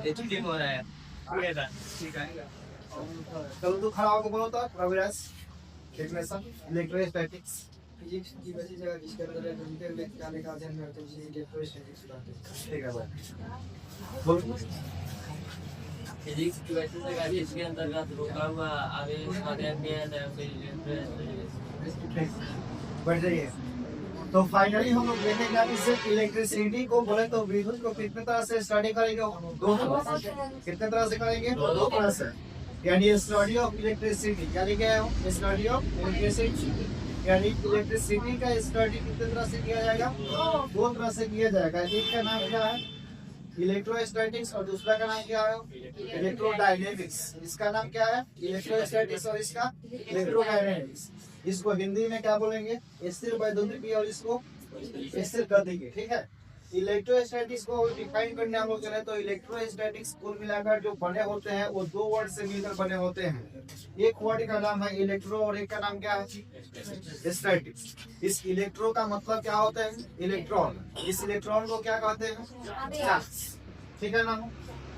ये चीटिंग हो रहा है। ठीक है। चलो तू खड़ा होकर बोलो तो प्रोग्रेस डेफिनेशन इलेक्ट्रोस्टैटिक्स। फिजिक्स की वैसी जगह जिसके अंदर इलेक्ट्रिकल इलेक्ट्रिकल का अध्ययन करते हैं जिसे इलेक्ट्रोस्टैटिक्स कहते हैं। ठीक है भाई बोलो। फिजिक्स की वैसे जगह जिसके अंतर्गत रुका हुआ आवेश का अध्ययन किया जाता है उसे इलेक्ट्रोस्टैटिक्स। बढ़ जाइए। तो फाइनली हम लोग देखेंगे कि इससे इलेक्ट्रिसिटी को बोले तो विद्युत को कितने तरह से स्टडी करेंगे, दो तरह से। कितने तरह से करेंगे, दो तरह से। यानी स्टडी ऑफ इलेक्ट्रिसिटी यानी क्या है, स्टडी ऑफ इलेक्ट्रिसिटी यानी इलेक्ट्रिसिटी का स्टडी कितने तरह से किया जाएगा, दो तरह से किया जाएगा। एक का नाम क्या है इलेक्ट्रोस्टैटिक्स और दूसरा का नाम क्या है इलेक्ट्रोडायनेमिक्स। इसका नाम क्या है इलेक्ट्रोस्टैटिक्स और इसका इलेक्ट्रोडायनेमिक्स। इसको हिंदी में क्या बोलेंगे स्थिर वैद्युतिकी और इसको स्थिर गतिकी। ठीक है। इलेक्ट्रोस्टैटिक्स को डिफाइन करने हम लोग चले तो इलेक्ट्रोस्टैटिक्स कुल मिलाकर जो बने होते हैं वो दो वर्ड से मिलकर बने होते हैं। एक वर्ड का नाम है इलेक्ट्रो और एक का नाम क्या है स्टैटिक्स। इस इलेक्ट्रो का मतलब क्या होता है इलेक्ट्रॉन। इस इलेक्ट्रॉन को क्या कहते हैं चार्ज। ठीक है ना।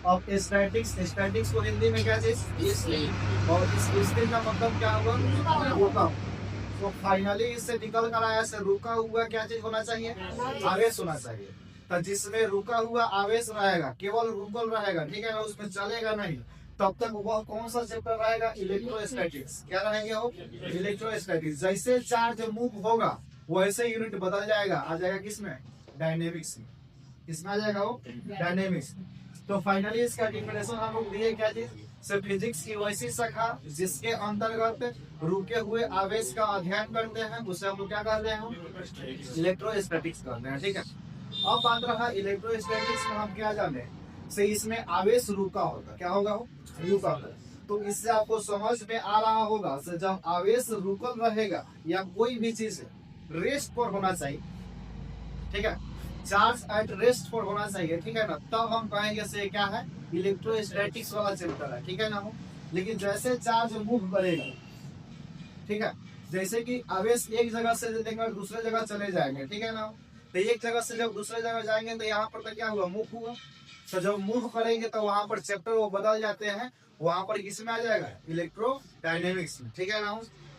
अब स्टैटिक्स को हिंदी में क्या चीज और इस स्थिर का मतलब क्या होगा रुका। तो फाइनली इससे निकल कर आया से रुका हुआ क्या चीज होना चाहिए आवेश होना चाहिए। तो जिसमें रुका हुआ आवेश रहेगा केवल रुकल रहेगा, ठीक है ना, उसमें चलेगा नहीं, तब तक वह कौन सा चैप्टर रहेगा इलेक्ट्रोस्टैटिक्स। क्या रहेंगे वो इलेक्ट्रोस्टैटिक्स। जैसे चार्ज मूव होगा वैसे यूनिट बदल जाएगा, आ जाएगा किसमें डायनेमिक्स में। किसमें आ जाएगा वो डायनेमिक्स। तो फाइनली इसका डिफिनेशन हम लोग दिए क्या चीज से फिजिक्स की वैसी शाखा जिसके अंतर्गत रुके हुए आवेश का अध्ययन करते हैं उसे हम लोग क्या कहते हैं इलेक्ट्रोस्टैटिक्स कहते हैं। ठीक है। अब बात रहा इलेक्ट्रोस्टैटिक्स में हम क्या जाने से इसमें आवेश रुका होगा, क्या होगा वो रुका होगा। तो इससे आपको समझ में आ रहा होगा से जब आवेश रुकल रहेगा या कोई भी चीज रेस्ट पर होना चाहिए, ठीक है, चार्ज एट रेस्ट पर होना चाहिए, ठीक है ना, तब हम कहेंगे से क्या है इलेक्ट्रोस्टैटिक्स वाला चैप्टर है। ठीक है ना। लेकिन जैसे चार्ज मूव करेगा, ठीक है, जैसे कि आवेश एक जगह से लेकर दूसरे जगह चले जाएंगे, ठीक है ना, तो एक जगह से जब दूसरे जगह जाएंगे तो यहाँ पर तो क्या हुआ मूव हुआ। तो जब मूव करेंगे तो वहां पर चैप्टर वो बदल जाते हैं, वहां पर किसमें आ जाएगा इलेक्ट्रोडायनेमिक्स में। ठीक है ना।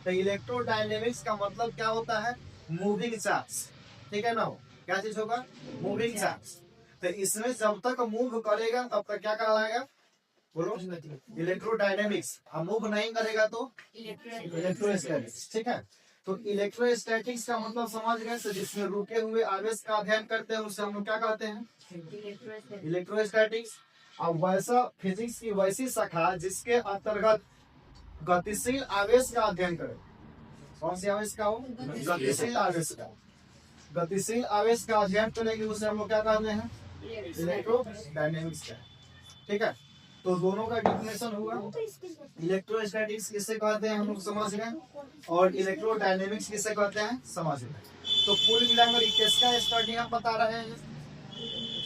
तो इलेक्ट्रोडायनेमिक्स का मतलब क्या होता है मूविंग चार्ज। ठीक है ना। क्या चीज होगा मूविंग चार्ज। तो इसमें जब तक मूव करेगा तब तक क्या कहलाएगा बोलो इलेक्ट्रोडायनेमिक्स। हम मूव नहीं करेगा तो इलेक्ट्रोस्टैटिक्स। ठीक है। तो इलेक्ट्रोस्टैटिक्स का मतलब समझ गए तो जिसमें रुके हुए आवेश का अध्ययन करते हैं उसे हम लोग क्या कहते हैं इलेक्ट्रोस्टैटिक्स। अब वैसा फिजिक्स की वैसी शाखा जिसके अंतर्गत गतिशील आवेश का अध्ययन करे। कौन सी आवेश का हो गतिशील आवेश का। गतिशील आवेश का अध्ययन करेंगे उसे हम लोग क्या कहते हैं इलेक्ट्रोडायनेमिक्स का। ठीक है। तो दोनों का डिफिनेशन हुआ इलेक्ट्रोस्टैटिक्स किसे कहते हैं हम लोग समझ गए और इलेक्ट्रोडायनेमिक्स किसे कहते हैं समझ गए। तो कुल मिलाकर किसका स्टडी हम बता रहे हैं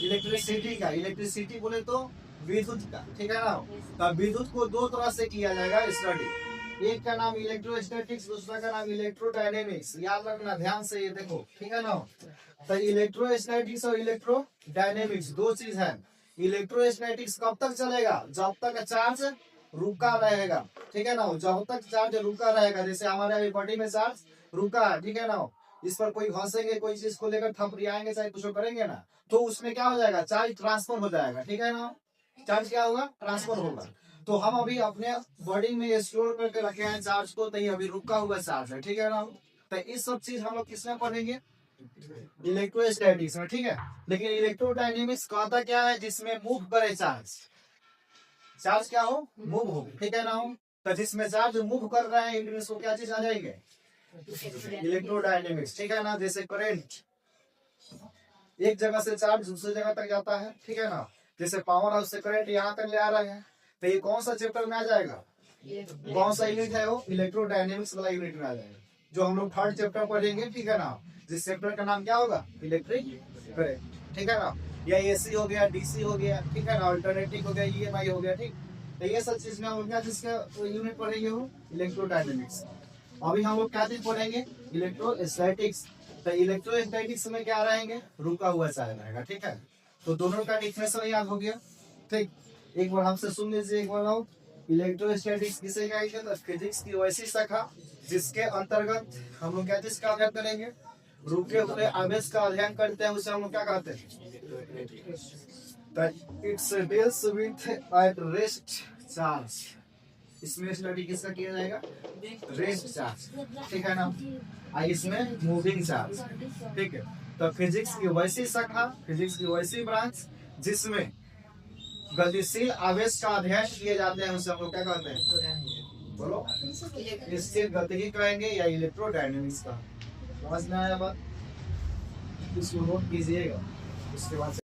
इलेक्ट्रिसिटी का। इलेक्ट्रिसिटी बोले तो विद्युत का। ठीक है ना। तो विद्युत को दो तरह से किया जाएगा स्टडी। एक का नाम इलेक्ट्रोस्टैटिक्स दूसरा का नाम इलेक्ट्रोडायनेमिक्स। याद रखना ध्यान से ये देखो। ठीक है ना। तो इलेक्ट्रोस्टैटिक्स और इलेक्ट्रोडायनेमिक्स दो चीज है। इलेक्ट्रोस्टैटिक्स कब तक चलेगा जब तक चार्ज रुका रहेगा। ठीक है ना। जब तक चार्ज रुका रहेगा जैसे हमारे बॉडी में चार्ज रुका है, ठीक है ना, इस पर कोई घसेंगे कोई चीज को लेकर थपड़ियाएंगे चाहे कुछ करेंगे ना तो उसमें क्या हो जाएगा चार्ज ट्रांसफर हो जाएगा। ठीक है ना। चार्ज क्या होगा ट्रांसफर होगा। तो हम अभी अपने बॉडी में स्टोर करके रखे हैं चार्ज को, तो ये अभी रुका हुआ चार्ज है। ठीक है ना। तो इस सब चीज हम लोग किसमें पढ़ेंगे इलेक्ट्रोस्टैटिक्स में। ठीक है। लेकिन इलेक्ट्रोडायनेमिक्स कहता क्या है जिसमें मूव करे चार्ज। चार्ज क्या हो मूव हो। ठीक है ना। तो जिसमें चार्ज मूव कर रहा है इनमें से क्या चीज आ जाएगी इलेक्ट्रोडायनेमिक्स। ठीक है ना। जैसे करंट एक जगह से चार्ज दूसरी जगह तक जाता है, ठीक है ना, जैसे पावर हाउस से करंट यहाँ तक ले आ रहे हैं, तो ये कौन सा चैप्टर में आ जाएगा कौन सा यूनिट है वो इलेक्ट्रोडायनेमिक्स वाला यूनिट में आ जाएगा जो हम लोग थर्ड चैप्टर पढ़ेंगे। ठीक है ना। जिस चैप्टर का नाम क्या होगा इलेक्ट्रिक करंट। ठीक है ना। या एसी हो गया डीसी हो गया, ठीक है ना, अल्टरनेटिव हो गया ईएमआई हो गया। ठीक। तो ये सब चीज में हम लोग क्या जिसका यूनिट पढ़ेंगे वो इलेक्ट्रोडायनेमिक्स। अभी हम लोग क्या चीज पढ़ेंगे इलेक्ट्रोस्टैटिक्स। तो इलेक्ट्रोस्टैटिक्स में क्या रहेंगे रुका हुआ चार्ज रहेगा। ठीक है। तो दोनों का डिफिनेशन याद हो गया। ठीक, एक बार हमसे सुन लीजिए एक बार आओ। इलेक्ट्रोस्टैटिक्स किसे कहेंगे? तो फिजिक्स की वैसी शाखा जिसके अंतर्गत हम लोग क्या चीज का अध्ययन करेंगे? रुके हुए आवेश का अध्ययन करते हैं, उसे हम लोग क्या कहते हैं? It's deals with at rest charge. इसमें स्टडी किसका किया जाएगा? रेस्ट चार्ज, ठीक है ना। इसमें मूविंग चार्ज, ठीक है। तो फिजिक्स की वैसी शाखा, फिजिक्स की वैसी ब्रांच जिसमें गतिशील आवेश का अध्ययन किए जाते हैं, उसे हम लोग क्या कहते हैं? बोलो। स्थिर गतिकी कहेंगे या इलेक्ट्रोडायनेमिक्स का? समझ में आया बात? इसको नोट कीजिएगा, उसके बाद